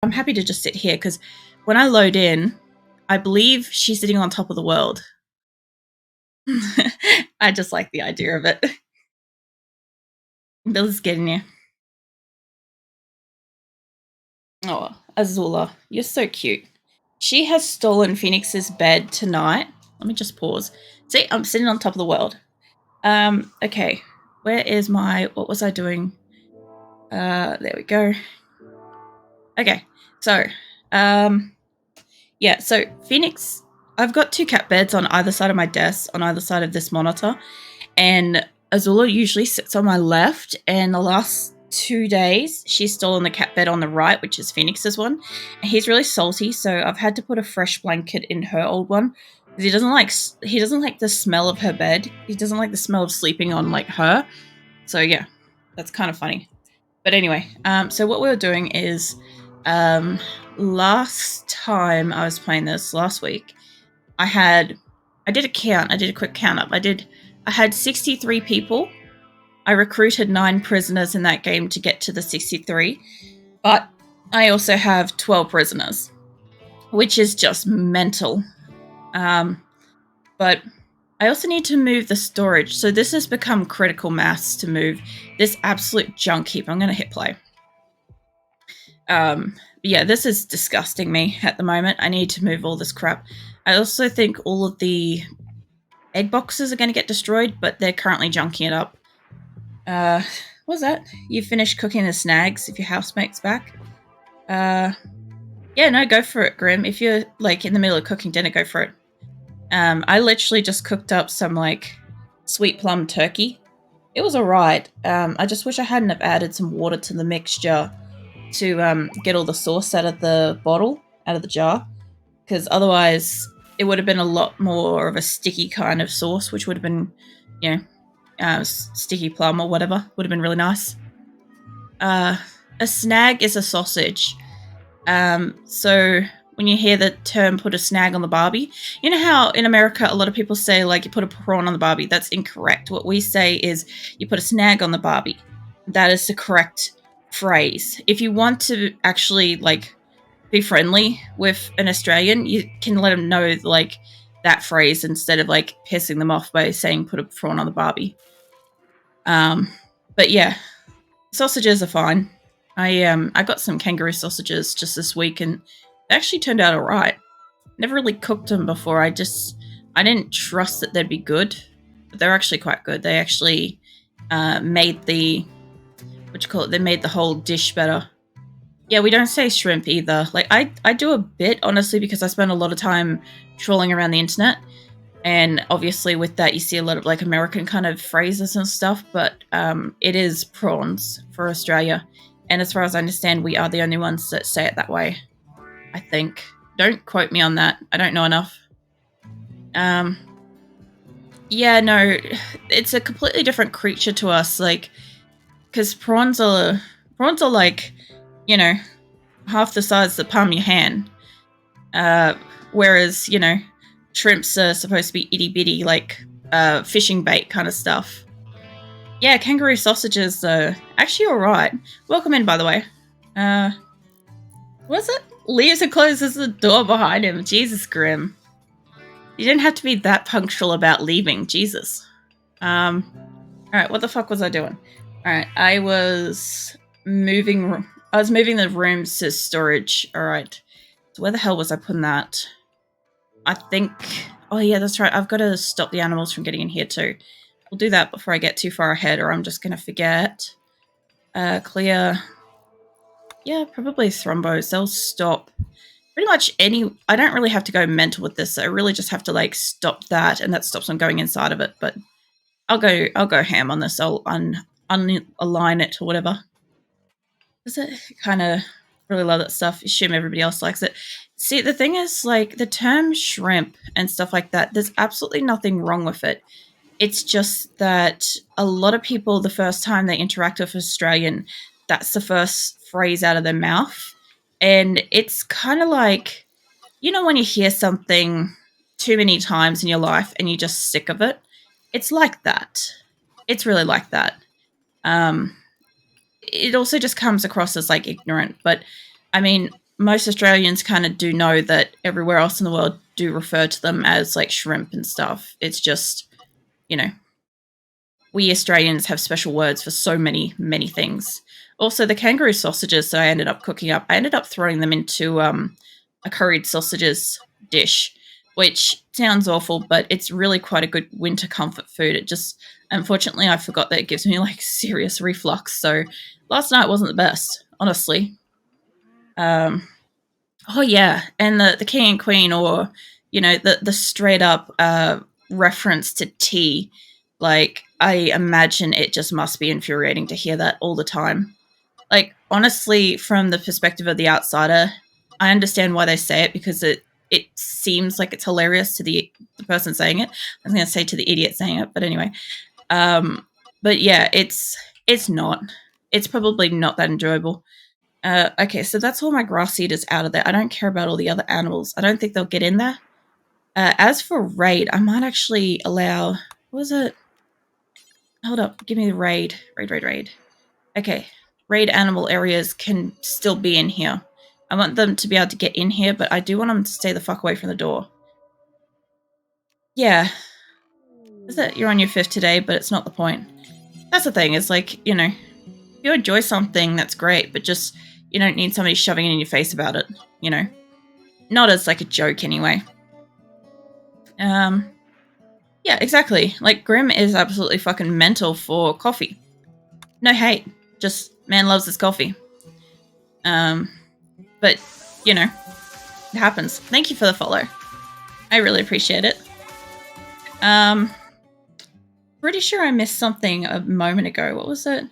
I'm happy to just sit here because when I load in, I believe she's sitting on top of the world. I just like the idea of it. Bill's getting you. Oh, Azula, you're so cute. She has stolen Phoenix's bed tonight. Let me just pause. See, I'm sitting on top of the world. Okay. Where is what was I doing? There we go. Okay. So, yeah, so Phoenix, I've got 2 cat beds on either side of my desk, on either side of this monitor, and Azula usually sits on my left, and the last 2 days she's stolen the cat bed on the right, which is Phoenix's one. And he's really salty, so I've had to put a fresh blanket in her old one. He doesn't like the smell of her bed. He doesn't like the smell of sleeping on like her. So yeah, that's kind of funny. But anyway, so what we were doing is last time I was playing this last week, I did a count. I did a quick count up. I had 63 people. I recruited 9 prisoners in that game to get to the 63, but I also have 12 prisoners, which is just mental. But I also need to move the storage. So this has become critical mass to move this absolute junk heap. I'm going to hit play. Yeah, this is disgusting me at the moment. I need to move all this crap. I also think all of the egg boxes are going to get destroyed, but they're currently junking it up. What's that? You finished cooking the snags if your housemate's back? Yeah, no, go for it, Grim. If you're, like, in the middle of cooking dinner, go for it. I literally just cooked up some, like, sweet plum turkey. It was alright. I just wish I hadn't have added some water to the mixture to get all the sauce out of the bottle, out of the jar, because otherwise it would have been a lot more of a sticky kind of sauce, which would have been, you know, sticky plum or whatever. Would have been really nice. A snag is a sausage. So when you hear the term put a snag on the Barbie, you know how in America a lot of people say, like, you put a prawn on the Barbie? That's incorrect. What we say is you put a snag on the Barbie. That is the correct phrase. If you want to actually, like, be friendly with an Australian, you can let them know, like, that phrase instead of, like, pissing them off by saying put a prawn on the Barbie. But yeah, sausages are fine. I got some kangaroo sausages just this week and they actually turned out alright. Never really cooked them before. I didn't trust that they'd be good, but they're actually quite good. They actually made the they made the whole dish better. Yeah, we don't say shrimp either. Like, I do a bit, honestly, because I spend a lot of time trawling around the internet. And obviously with that, you see a lot of, like, American kind of phrases and stuff. But it is prawns for Australia. And as far as I understand, we are the only ones that say it that way, I think. Don't quote me on that. I don't know enough. Yeah, no, it's a completely different creature to us. Like, because prawns are like, you know, half the size of the palm of your hand. Whereas, you know, shrimps are supposed to be itty bitty, like fishing bait kind of stuff. Yeah, kangaroo sausages are actually alright. Welcome in, by the way. Was it? Leaves and closes the door behind him. Jesus, Grim. You didn't have to be that punctual about leaving. Jesus. Alright, what the fuck was I doing? Alright, I was moving the rooms to storage. Alright. So where the hell was I putting that? I think... Oh yeah, that's right. I've got to stop the animals from getting in here too. We'll do that before I get too far ahead or I'm just going to forget. Clear... Yeah, probably thrombos. They'll stop. Pretty much I don't really have to go mental with this. So I really just have to, like, stop that, and that stops them going inside of it. But I'll go ham on this. I'll unalign it or whatever. Does it kind of really love that stuff? Assume everybody else likes it. See, the thing is, like, the term shrimp and stuff like that, there's absolutely nothing wrong with it. It's just that a lot of people, the first time they interact with Australian, that's the first phrase out of their mouth. And it's kind of like, you know, when you hear something too many times in your life and you're just sick of it? It's like that. It's really like that. It also just comes across as, like, ignorant. But, I mean, most Australians kind of do know that everywhere else in the world do refer to them as like shrimp and stuff. It's just, you know, we Australians have special words for so many, many things. Also, the kangaroo sausages that I ended up cooking up, I ended up throwing them into a curried sausages dish, which sounds awful, but it's really quite a good winter comfort food. It just, unfortunately, I forgot that it gives me like serious reflux. So last night wasn't the best, honestly. Oh yeah, and the king and queen, or the straight up reference to tea. Like I imagine it just must be infuriating to hear that all the time. Like honestly, from the perspective of the outsider, I understand why they say it because it seems like it's hilarious to the person saying it. I was going to say to the idiot saying it, but anyway. But yeah, it's not. It's probably not that enjoyable. Okay, so that's all my grass eaters out of there. I don't care about all the other animals. I don't think they'll get in there. As for raid, I might actually allow... What was it? Hold up. Give me the raid. Raid. Okay. Raid animal areas can still be in here. I want them to be able to get in here, but I do want them to stay the fuck away from the door. Yeah. Is it? You're on your 5th today, but it's not the point. That's the thing. It's like, if you enjoy something, that's great, but just... You don't need somebody shoving it in your face about it, Not as like a joke anyway. Yeah, exactly. Like Grim is absolutely fucking mental for coffee. No hate. Just man loves his coffee. But it happens. Thank you for the follow. I really appreciate it. Pretty sure I missed something a moment ago. What was it?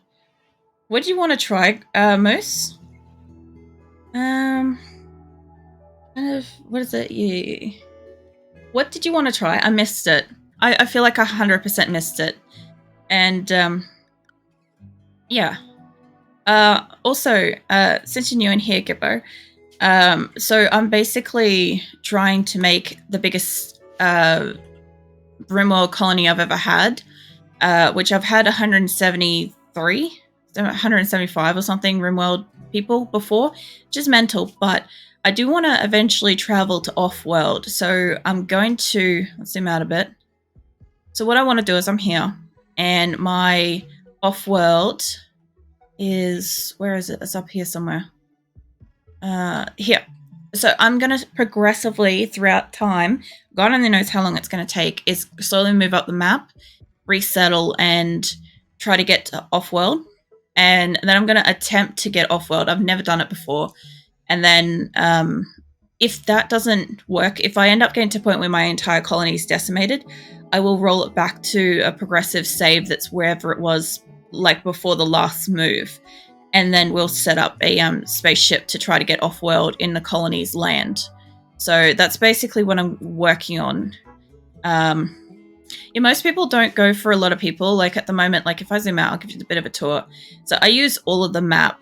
What do you want to try, Moose? What is it? Yeah. What did you want to try? I missed it. I feel like I 100% missed it. And, yeah. Also, since you're new in here, Gibbo, so I'm basically trying to make the biggest RimWorld colony I've ever had, which I've had 173, 175 or something RimWorld people before, which is mental, but I do want to eventually travel to off-world, so I'm going to... Let's zoom out a bit. So what I want to do is I'm here, and my off-world is... Where is it? It's up here somewhere. Here. So I'm going to progressively, throughout time, God only knows how long it's going to take, is slowly move up the map, resettle, and try to get to off-world. And then I'm going to attempt to get off-world. I've never done it before. And then if that doesn't work, if I end up getting to a point where my entire colony is decimated, I will roll it back to a progressive save that's wherever it was, like before the last move. And then we'll set up a spaceship to try to get off-world in the colony's land. So that's basically what I'm working on. Most people don't go for a lot of people. Like at the moment, like if I zoom out, I'll give you a bit of a tour. So I use all of the map.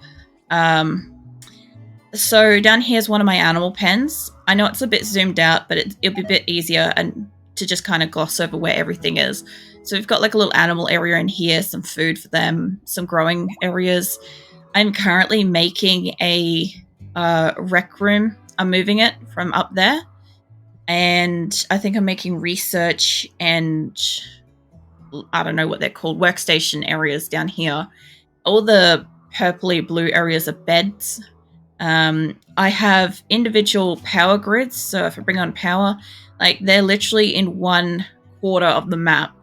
So down here is one of my animal pens. I know it's a bit zoomed out, but it'll be a bit easier and to just kind of gloss over where everything is. So we've got like a little animal area in here, some food for them, some growing areas. I'm currently making a rec room. I'm moving it from up there. And I think I'm making research and I don't know what they're called, workstation areas down here. All the purpley blue areas are beds. I have individual power grids, so if I bring on power, like they're literally in 1/4 of the map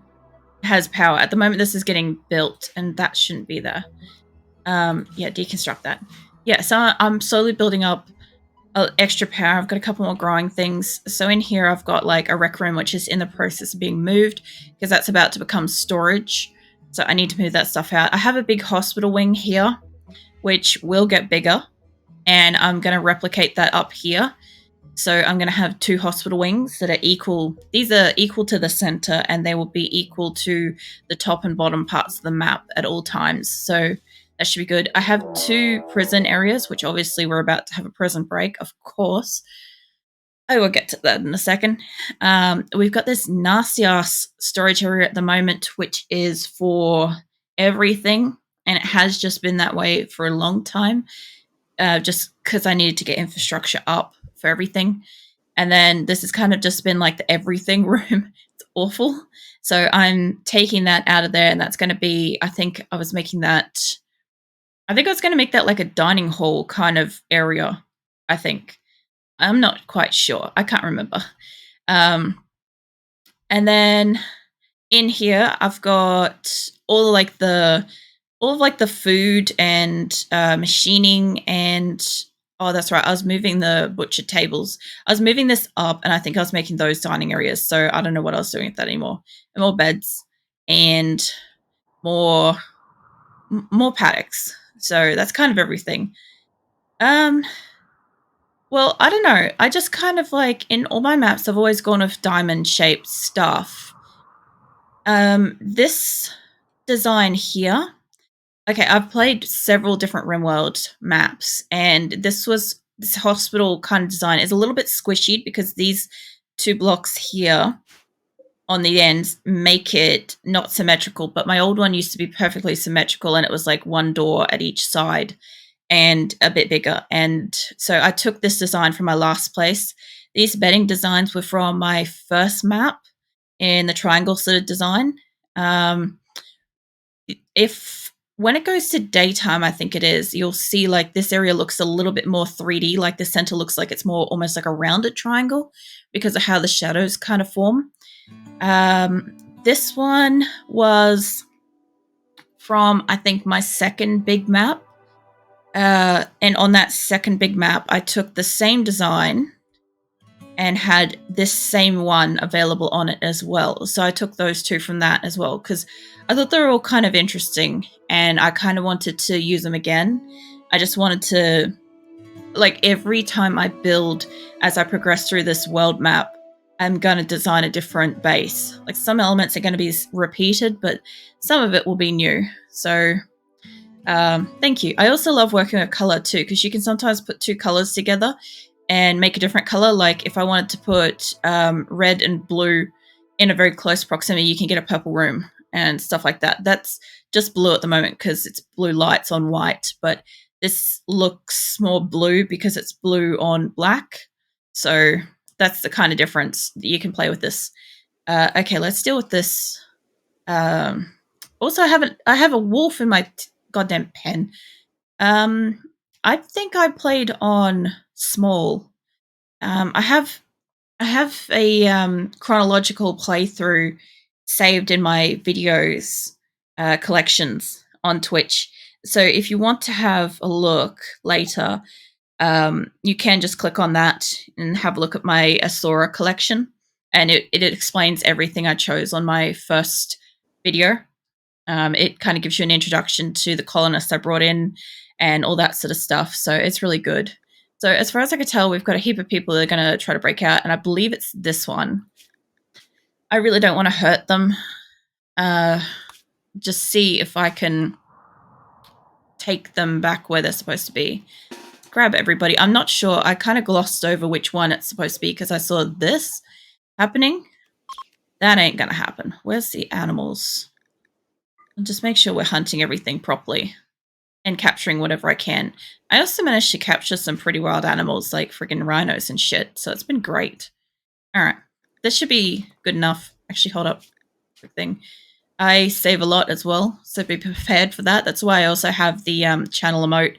has power. At the moment, this is getting built, and that shouldn't be there. Yeah, deconstruct that. Yeah, so I'm slowly building up extra power. I've got a couple more growing things. So in here, I've got like a rec room, which is in the process of being moved because that's about to become storage. So I need to move that stuff out. I have a big hospital wing here, which will get bigger. And I'm going to replicate that up here. So I'm going to have 2 hospital wings that are equal. These are equal to the center, and they will be equal to the top and bottom parts of the map at all times. So that should be good. I have 2 prison areas, which obviously we're about to have a prison break, of course. I will get to that in a second. We've got this nasty-ass storage area at the moment, which is for everything. And it has just been that way for a long time. just because I needed to get infrastructure up for everything. And then this has kind of just been like the everything room. It's awful. So I'm taking that out of there, and that's going to be, I think I was going to make that like a dining hall kind of area, I think. I'm not quite sure. I can't remember. And then in here, I've got all of the food and machining and oh, that's right. I was moving the butcher tables. I was moving this up, and I think I was making those dining areas. So I don't know what I was doing with that anymore. And more beds and more paddocks. So that's kind of everything. Well, I don't know. I just kind of like in all my maps, I've always gone with diamond shaped stuff. This design here. Okay, I've played several different RimWorld maps, and this hospital kind of design is a little bit squishy because these 2 blocks here on the ends make it not symmetrical. But my old one used to be perfectly symmetrical, and it was like 1 door at each side and a bit bigger. And so I took this design from my last place. These bedding designs were from my first map in the triangle sort of design. When it goes to daytime, I think it is, you'll see like this area looks a little bit more 3D, like the center looks like it's more almost like a rounded triangle because of how the shadows kind of form. This one was from, I think, my second big map. And on that second big map, I took the same design and had this same one available on it as well. So I took those 2 from that as well because I thought they were all kind of interesting and I kind of wanted to use them again. I just wanted to, like, every time I build as I progress through this world map, I'm going to design a different base. Like, some elements are going to be repeated, but some of it will be new. So thank you. I also love working with color too, because you can sometimes put 2 colors together and make a different color. Like if I wanted to put red and blue in a very close proximity, you can get a purple room and stuff like that. That's just blue at the moment because it's blue lights on white, but this looks more blue because it's blue on black. So that's the kind of difference that you can play with this. Okay, let's deal with this. Also, I have a wolf in my goddamn pen. I think I played on small. I have a chronological playthrough saved in my videos collections on Twitch. So if you want to have a look later, you can just click on that and have a look at my Asora collection, and it explains everything I chose on my first video. It kind of gives you an introduction to the colonists I brought in and all that sort of stuff. So it's really good. So as far as I can tell, we've got a heap of people that are going to try to break out, and I believe it's this one. I really don't want to hurt them. Just see if I can take them back where they're supposed to be. Grab everybody. I'm not sure. I kind of glossed over which one it's supposed to be because I saw this happening. That ain't going to happen. Where's the animals? And just make sure we're hunting everything properly and capturing whatever I can. I also managed to capture some pretty wild animals like friggin' rhinos and shit, so it's been great. Alright, this should be good enough. Actually, hold up. Thing. I save a lot as well, so be prepared for that. That's why I also have the channel emote,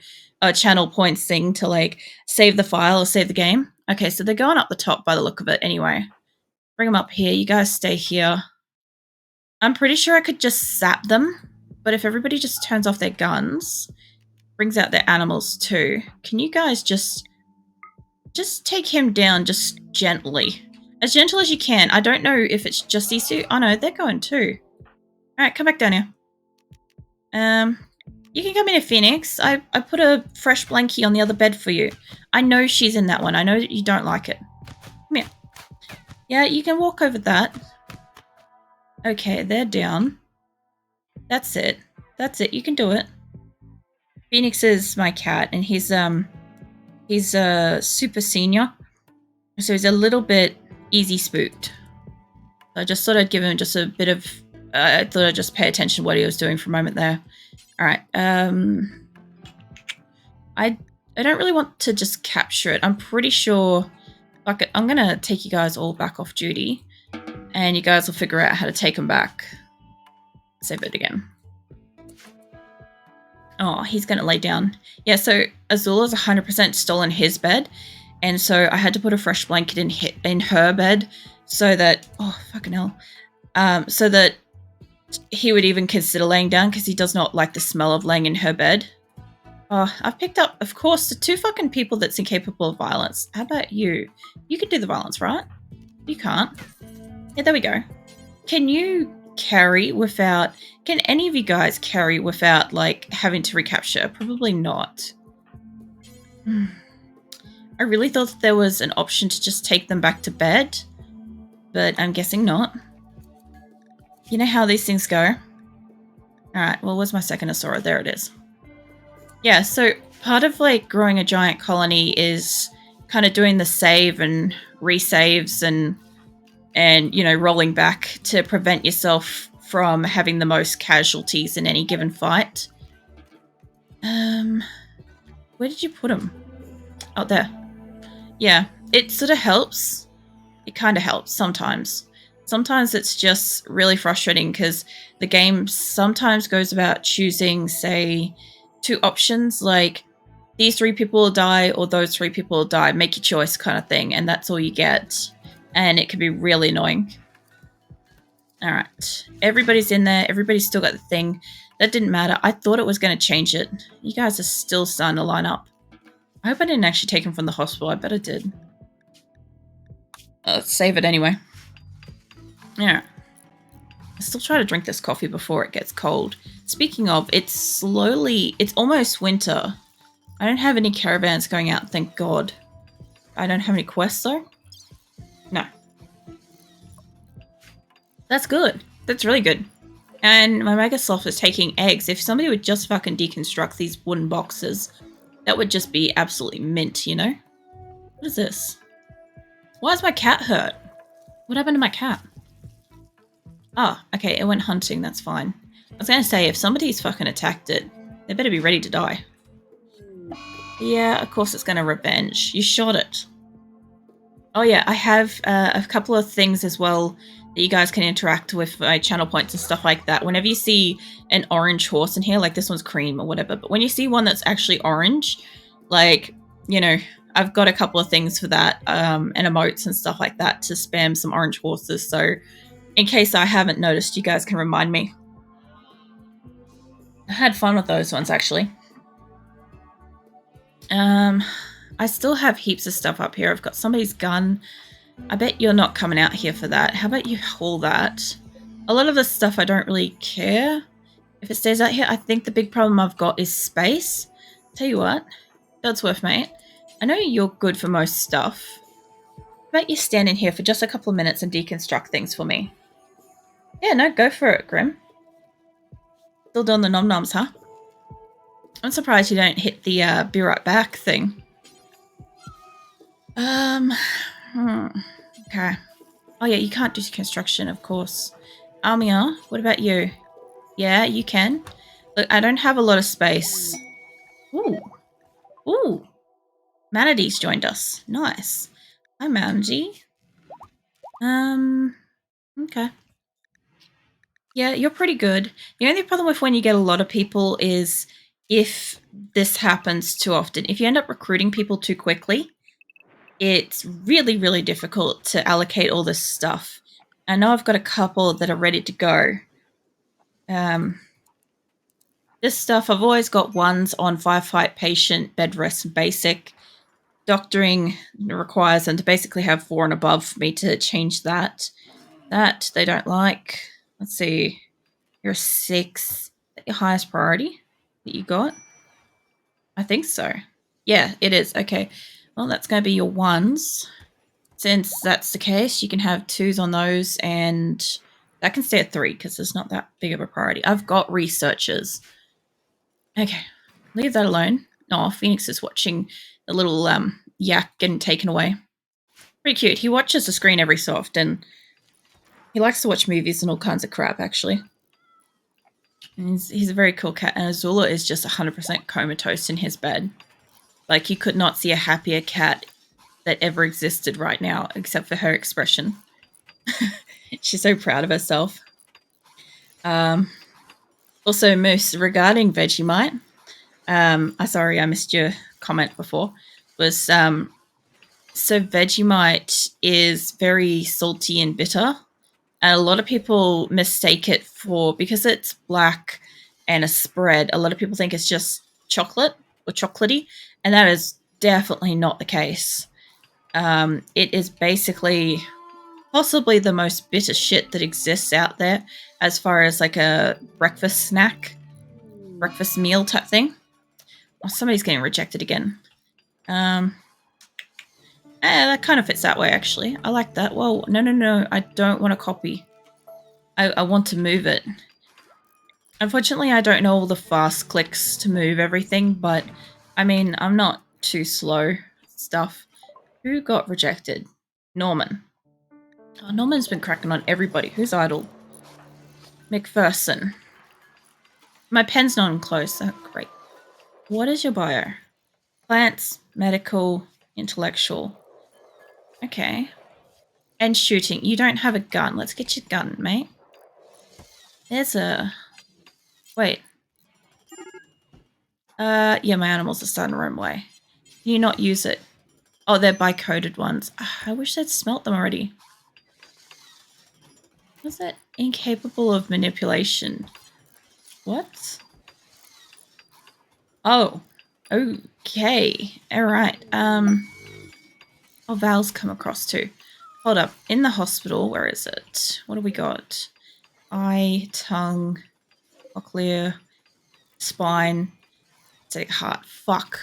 channel points thing to like save the file or save the game. Okay, so they're going up the top by the look of it anyway. Bring them up here. You guys stay here. I'm pretty sure I could just zap them, but if everybody just turns off their guns, brings out their animals too. Can you guys just take him down just gently? As gentle as you can. I don't know if it's just these 2. Oh no, they're going too. Alright, come back down here. You can come in here, Phoenix. I put a fresh blankie on the other bed for you. I know she's in that one. I know that you don't like it. Come here. Yeah, you can walk over that. Okay, they're down. That's it. That's it. You can do it. Phoenix is my cat, and he's super senior, so he's a little bit easy spooked. So I just thought I'd give him just a bit of. I thought I'd just pay attention to what he was doing for a moment there. All right. I don't really want to just capture it. I'm pretty sure... Fuck it, I'm going to take you guys all back off duty. And you guys will figure out how to take them back. Save it again. Oh, he's going to lay down. Yeah, so Azula's 100% stolen his bed. And so I had to put a fresh blanket in her bed so that... Oh, fucking hell. So that he would even consider laying down because he does not like the smell of laying in her bed. Oh, I've picked up, of course, the 2 fucking people that's incapable of violence. How about you? You can do the violence, right? You can't. Yeah, there we go. Can you carry without... Can any of you guys carry without, like, having to recapture? Probably not. I really thought that there was an option to just take them back to bed, but I'm guessing not. You know how these things go. Alright, well, where's my second Asora? There it is. Yeah, so part of, like, growing a giant colony is kind of doing the save and resaves and, you know, rolling back to prevent yourself from having the most casualties in any given fight. Where did you put them? Oh, there. Yeah, it sort of helps. It kind of helps sometimes. Sometimes it's just really frustrating because the game sometimes goes about choosing, say, 2 options, like these 3 people will die or those 3 people will die. Make your choice kind of thing, and that's all you get. And it can be really annoying. Alright, everybody's in there. Everybody's still got the thing. That didn't matter. I thought it was going to change it. You guys are still starting to line up. I hope I didn't actually take him from the hospital. I bet I did. Let's save it anyway. Yeah. I still try to drink this coffee before it gets cold. Speaking of, it's almost winter. I don't have any caravans going out, thank God. I don't have any quests though. No. That's good. That's really good. And my Mega Sloth is taking eggs. If somebody would just fucking deconstruct these wooden boxes, that would just be absolutely mint, you know? What is this? Why is my cat hurt? What happened to my cat? Ah, okay, it went hunting, that's fine. I was gonna say, if somebody's fucking attacked it, they better be ready to die. Yeah, of course it's gonna revenge. You shot it. Oh yeah, I have a couple of things as well that you guys can interact with my channel points and stuff like that. Whenever you see an orange horse in here, like this one's cream or whatever, but when you see one that's actually orange, like, you know, I've got a couple of things for that, and emotes and stuff like that to spam some orange horses, so in case I haven't noticed, you guys can remind me. I had fun with those ones, actually. I still have heaps of stuff up here. I've got somebody's gun. I bet you're not coming out here for that. How about you haul that? A lot of this stuff I don't really care if it stays out here. I think the big problem I've got is space. Tell you what, Godsworth, mate. I know you're good for most stuff. How about you stand in here for just a couple of minutes and deconstruct things for me? Yeah, no, go for it, Grim. Still doing the nom-noms, huh? I'm surprised you don't hit the be right back thing. Okay. Oh yeah, you can't do construction, of course. Amia, what about you? Yeah, you can. Look, I don't have a lot of space. Ooh. Ooh. Manatee's joined us. Nice. Hi, Manatee. Okay. Yeah, you're pretty good. The only problem with when you get a lot of people is if this happens too often. If you end up recruiting people too quickly, it's really, really difficult to allocate all this stuff. I know I've got a couple that are ready to go. This stuff, I've always got ones on firefight, patient, bed rest, and basic. Doctoring requires them to basically have 4 and above for me to change that. That they don't like. Let's see. You're 6. Is that your highest priority that you got? I think so. Yeah, it is. Okay. Well, that's going to be your 1s. Since that's the case, you can have 2s on those, and that can stay at 3 because it's not that big of a priority. I've got researchers. Okay. Leave that alone. Oh, Phoenix is watching the little yak getting taken away. Pretty cute. He watches the screen every so often. He likes to watch movies and all kinds of crap, actually. And he's a very cool cat. And Azula is just 100% comatose in his bed. Like, you could not see a happier cat that ever existed right now, except for her expression. She's so proud of herself. Also, Moose, regarding Vegemite, sorry, I missed your comment before, was, so Vegemite is very salty and bitter, and a lot of people mistake it for, because it's black and a spread, a lot of people think it's just chocolate or chocolatey, and that is definitely not the case. It is basically possibly the most bitter shit that exists out there as far as like a breakfast snack, breakfast meal type thing. Oh, somebody's getting rejected again. That kind of fits that way, actually. I like that. Whoa, no. I don't want to copy. I want to move it. Unfortunately, I don't know all the fast clicks to move everything, but I mean, I'm not too slow stuff. Who got rejected? Norman. Oh, Norman's been cracking on everybody. Who's idle? McPherson. My pen's not enclosed. Oh, great. What is your bio? Plants, medical, intellectual. Okay. And shooting. You don't have a gun. Let's get your gun, mate. There's a... Wait. Yeah, my animals are starting to roam away. Can you not use it? Oh, they're bi-coded ones. I wish they'd smelt them already. Was that incapable of manipulation? What? Oh. Okay. Alright. Oh, Val's come across too. Hold up. In the hospital, where is it? What do we got? Eye, tongue, cochlea, spine, prosthetic heart. Fuck.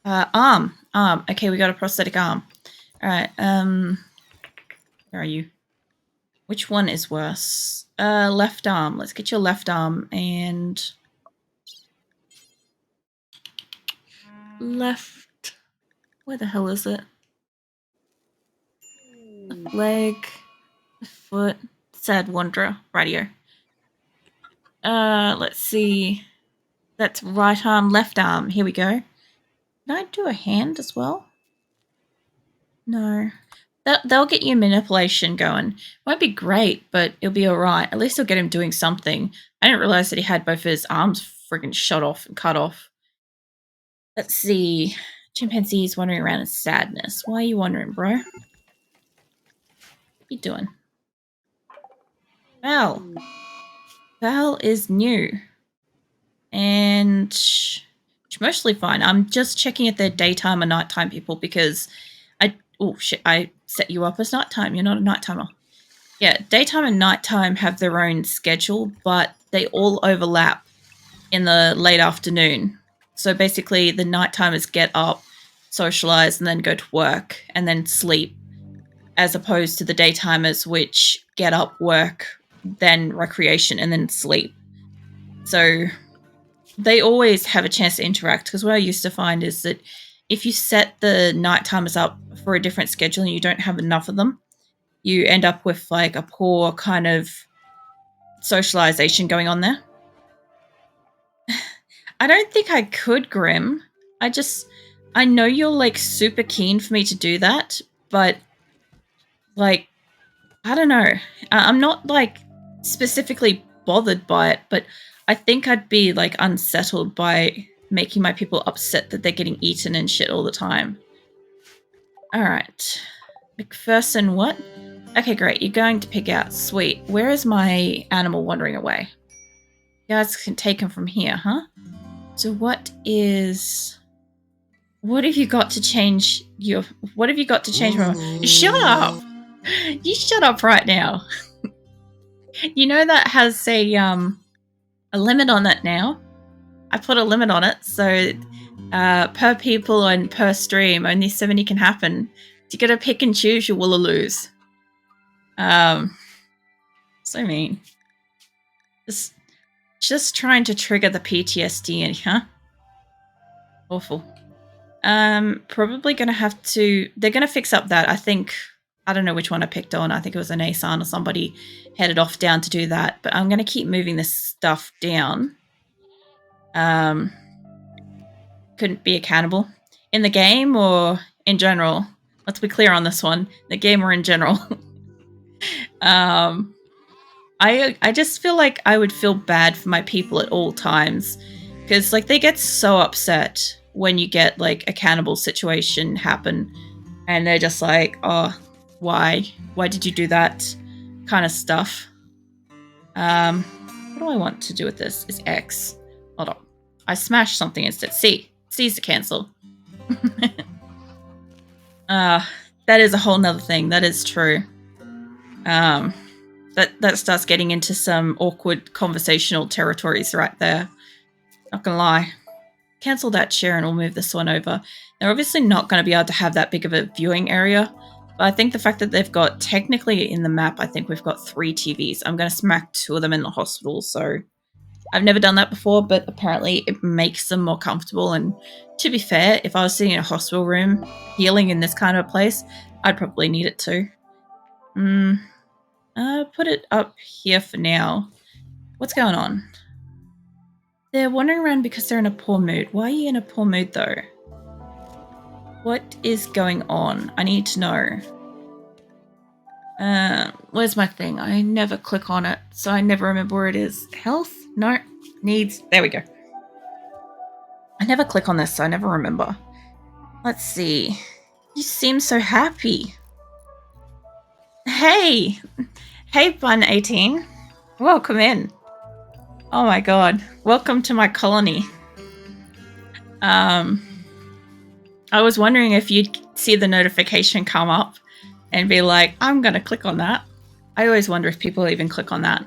Arm. Okay, we got a prosthetic arm. Alright, where are you? Which one is worse? Left arm. Let's get your left arm and... Left... Where the hell is it? Left leg, left foot, sad wanderer, radio. Let's see. That's right arm, left arm. Here we go. Can I do a hand as well? No. They'll get your manipulation going. Won't be great, but it'll be alright. At least it'll get him doing something. I didn't realize that he had both of his arms friggin' shot off and cut off. Let's see. Chimpanzees wandering around in sadness. Why are you wandering, bro? What you doing? Val. Val is new. And she's mostly fine. I'm just checking if they're daytime or nighttime people because oh shit, I set you up as nighttime. You're not a nighttime. Yeah, daytime and nighttime have their own schedule, but they all overlap in the late afternoon. So basically the nighttimers get up, socialize, and then go to work and then sleep, as opposed to the daytimers which get up, work, then recreation, and then sleep. So they always have a chance to interact, because what I used to find is that if you set the night timers up for a different schedule and you don't have enough of them, you end up with like a poor kind of socialization going on there. I don't think I could, Grim. I know you're like super keen for me to do that, but like, I don't know. I'm not like specifically bothered by it, but I think I'd be like unsettled by making my people upset that they're getting eaten and shit all the time. Alright. McPherson, what? Okay, great. You're going to pick out. Sweet. Where is my animal wandering away? You guys can take him from here, huh? So what have you got to change your... What have you got to change my... Shut up! You shut up right now. You know that has a limit on it now. I put a limit on it, so per people and per stream, only so many can happen. You gotta pick and choose your Woolaloos. So mean. Just trying to trigger the PTSD in, huh? Awful. Probably gonna have to... They're gonna fix up that, I think... I don't know which one I picked on. I think it was an Asan or somebody headed off down to do that. But I'm going to keep moving this stuff down. Because couldn't be a cannibal in the game or in general. Let's be clear on this one. The game or in general. I just feel like I would feel bad for my people at all times, because like they get so upset when you get like a cannibal situation happen, and they're just like, oh, why did you do that, kind of stuff. What do I want to do with this? Is X. Hold on, I smashed something instead. C's to cancel. That is a whole nother thing. That is true. That starts getting into some awkward conversational territories right there. Not gonna lie. Cancel that share and we'll move this one over. They're obviously not going to be able to have that big of a viewing area, but I think the fact that they've got, technically in the map, I think we've got 3 TVs. I'm going to smack 2 of them in the hospital, so I've never done that before, but apparently it makes them more comfortable. And to be fair, if I was sitting in a hospital room healing in this kind of a place, I'd probably need it too. Put it up here for now. What's going on? They're wandering around because they're in a poor mood. Why are you in a poor mood though? What is going on? I need to know. Where's my thing? I never click on it, so I never remember where it is. Health? No. Needs. There we go. I never click on this, so I never remember. Let's see. You seem so happy. Hey! Hey, Bun18. Welcome in. Oh my god. Welcome to my colony. I was wondering if you'd see the notification come up and be like, I'm going to click on that. I always wonder if people even click on that.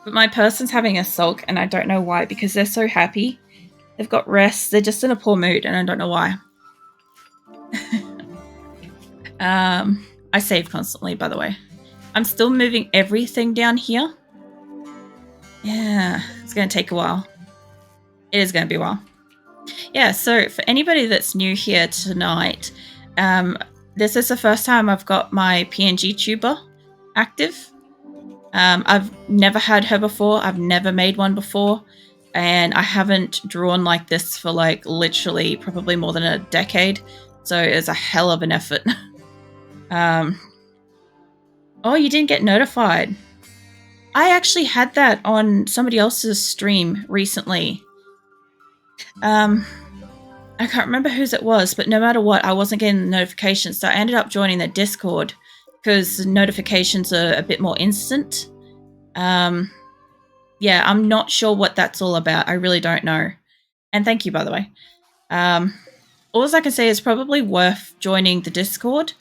But my person's having a sulk and I don't know why, because they're so happy. They've got rest. They're just in a poor mood and I don't know why. I save constantly, by the way. I'm still moving everything down here. Yeah, it's going to take a while. It is going to be a while. Yeah, so for anybody that's new here tonight, this is the first time I've got my PNG tuber active. I've never had her before. I've never made one before. And I haven't drawn like this for like literally probably more than a decade. So it's a hell of an effort. Oh, you didn't get notified. I actually had that on somebody else's stream recently. I can't remember whose it was, but no matter what, I wasn't getting the notifications. So I ended up joining the Discord because the notifications are a bit more instant. Yeah, I'm not sure what that's all about. I really don't know. And thank you, by the way. All I can say is probably worth joining the Discord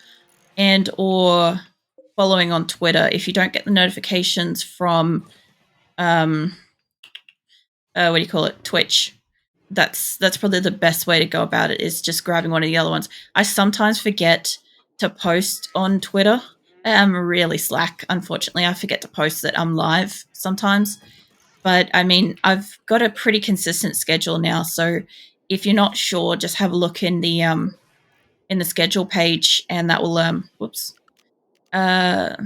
and or following on Twitter if you don't get the notifications from, what do you call it, Twitch. That's probably the best way to go about it, is just grabbing one of the other ones. I sometimes forget to post on Twitter. I'm really slack, unfortunately. I forget to post that I'm live sometimes. But, I mean, I've got a pretty consistent schedule now, so if you're not sure, just have a look in the schedule page, and that will, whoops. No,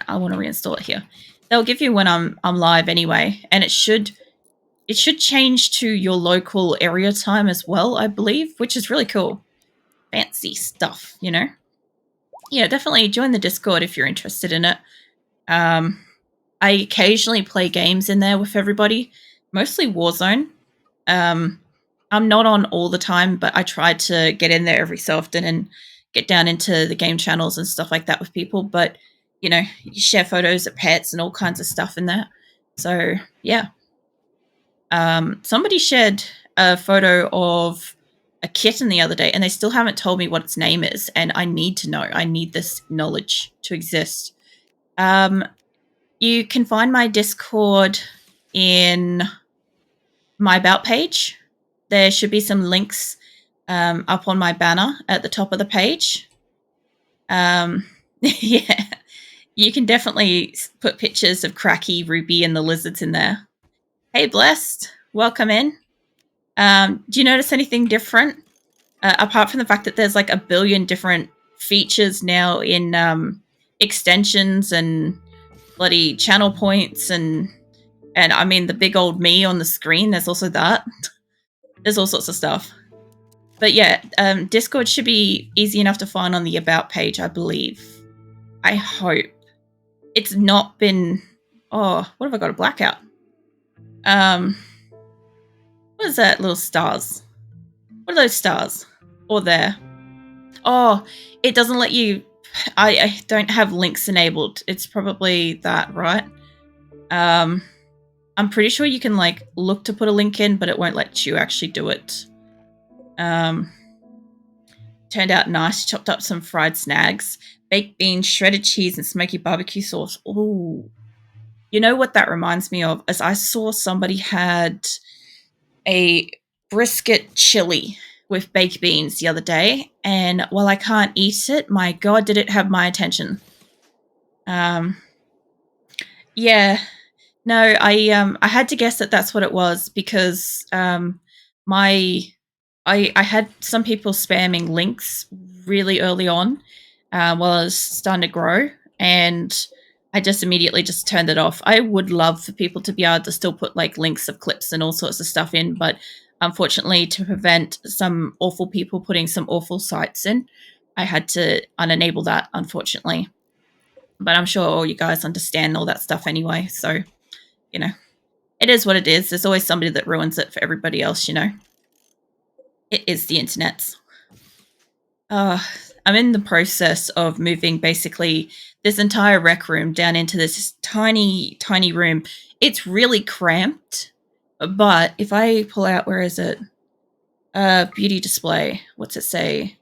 I want to reinstall it here. They'll give you when I'm live anyway, and it should change to your local area time as well, I believe, which is really cool. Fancy stuff, you know? Yeah, definitely join the Discord if you're interested in it. I occasionally play games in there with everybody, mostly Warzone. I'm not on all the time, but I try to get in there every so often and get down into the game channels and stuff like that with people. But, you know, you share photos of pets and all kinds of stuff in there. So, yeah. Somebody shared a photo of a kitten the other day, and they still haven't told me what its name is, and I need to know. I need this knowledge to exist. You can find my Discord in my About page. There should be some links up on my banner at the top of the page. Yeah, you can definitely put pictures of Cracky, Ruby, and the lizards in there. Hey, Blessed, welcome in. Do you notice anything different? Apart from the fact that there's like a billion different features now in extensions and bloody channel points and I mean the big old me on the screen, there's also that. There's all sorts of stuff. But yeah, Discord should be easy enough to find on the About page, I believe. I hope. It's not been... Oh, what have I got? A blackout. What is that? Little stars. What are those stars? Or there? Oh, it doesn't let you... I don't have links enabled. It's probably that, right? I'm pretty sure you can, like, look to put a link in, but it won't let you actually do it. Turned out nice. Chopped up some fried snags. Baked beans, shredded cheese, and smoky barbecue sauce. Ooh. You know what that reminds me of? As I saw somebody had a brisket chili with baked beans the other day, and while I can't eat it, my god, did it have my attention. Yeah. No, I had to guess that that's what it was because I had some people spamming links really early on while I was starting to grow, and I just immediately just turned it off. I would love for people to be able to still put like links of clips and all sorts of stuff in, but unfortunately, to prevent some awful people putting some awful sites in, I had to unenable that, unfortunately. But I'm sure all you guys understand all that stuff anyway, so, you know, it is what it is. There's always somebody that ruins it for everybody else, you know. It is the internet. I'm in the process of moving basically this entire rec room down into this tiny, tiny room. It's really cramped, but if I pull out, where is it? Beauty display. What's it say?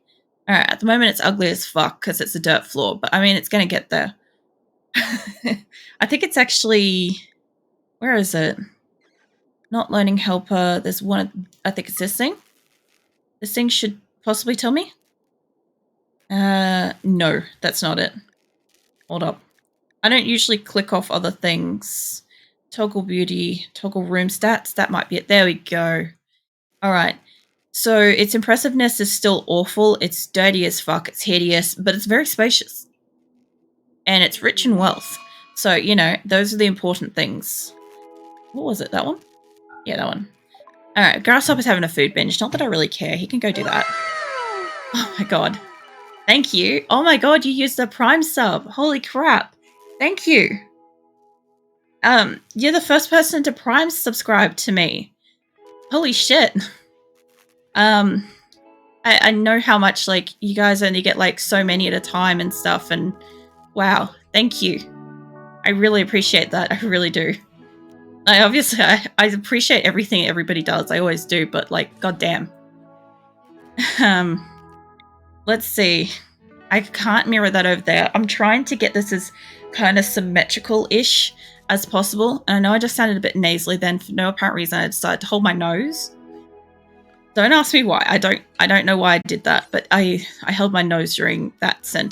All right, at the moment it's ugly as fuck because it's a dirt floor, but I mean, it's going to get there. I think it's actually, where is it? Not learning helper. There's one, I think it's this thing. This thing should possibly tell me. No, that's not it. Hold up. I don't usually click off other things. Toggle beauty, toggle room stats. That might be it. There we go. All right. So its impressiveness is still awful. It's dirty as fuck. It's hideous, but it's very spacious. And it's rich in wealth. So, you know, those are the important things. What was it? That one? Yeah, that one. All right. Grasshopper's having a food binge. Not that I really care. He can go do that. Oh my god. Thank you. Oh my god, you used a Prime sub. Holy crap. Thank you. You're the first person to Prime subscribe to me. Holy shit. I know how much, like, you guys only get, like, so many at a time and stuff, and wow, thank you. I really appreciate that. I really do. I appreciate everything everybody does. I always do, but, like, goddamn. Let's see. I can't mirror that over there. I'm trying to get this as kind of symmetrical-ish as possible. And I know I just sounded a bit nasally then. For no apparent reason, I decided to hold my nose. Don't ask me why. I don't know why I did that, but I held my nose during that sentence.